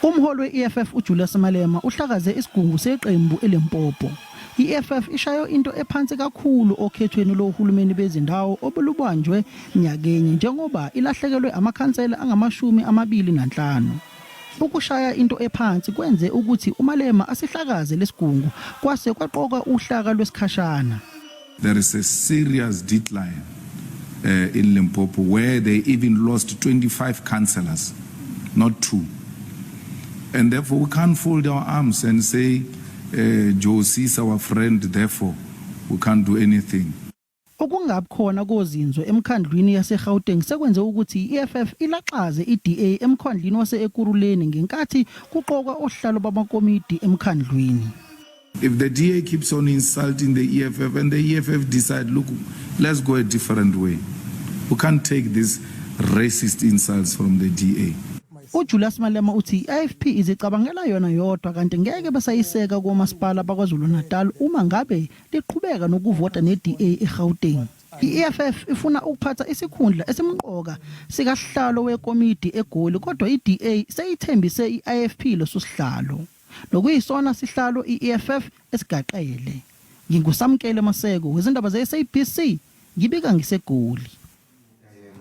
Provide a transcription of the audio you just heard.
Umholi we-EFF uJulius Malema uhlakaze isigungu seqembu eLimpopo. I-EFF ishayo into ephansi kakhulu okhethweni loorhulumente bezindawo obulubanjwe nyakenye njengoba ilahlekelwe amakhansela angama-25. Ukushaya into ephansi kwenze ukuthi uMalema asihlakaze lesigungu kwase kwaqoka uhlaka lwesikhashana. There is a serious decline in Limpopo where they even lost 25 councillors, not 2. And therefore we can't fold our arms and say Josie is our friend, therefore we can't do anything. Okungabukhona kozinzo emkhandlwini yaseGauteng sekwenze ukuthi i-EFF ilaxaze i-DA emkhandlwini wase-Ekurhuleni ngenkathi kuqoka ohlalo bamakomiti emkhandlwini. If the DA keeps on insulting the EFF and the EFF decide, look, let's go a different way. We can't take these racist insults from the DA. uJulius Malema uthi i-IFP izicabangela yona yodwa kanti ngeke basayiseka kumasipala bakwaZulu Natal uma ngabe liqhubeka nokuvota ne-DA eGauteng. I-EFF ifuna ukuphatha isikhundla esimqoka sikahlalo wekomiti eGoli kodwa i-DA seyithembise i-IFP leso sihlalo. Lokuyisona sihlalo i-EFF esigaqele. Ngingusamkele Maseko wezindaba ze-SABC ngibika ngiseGoli.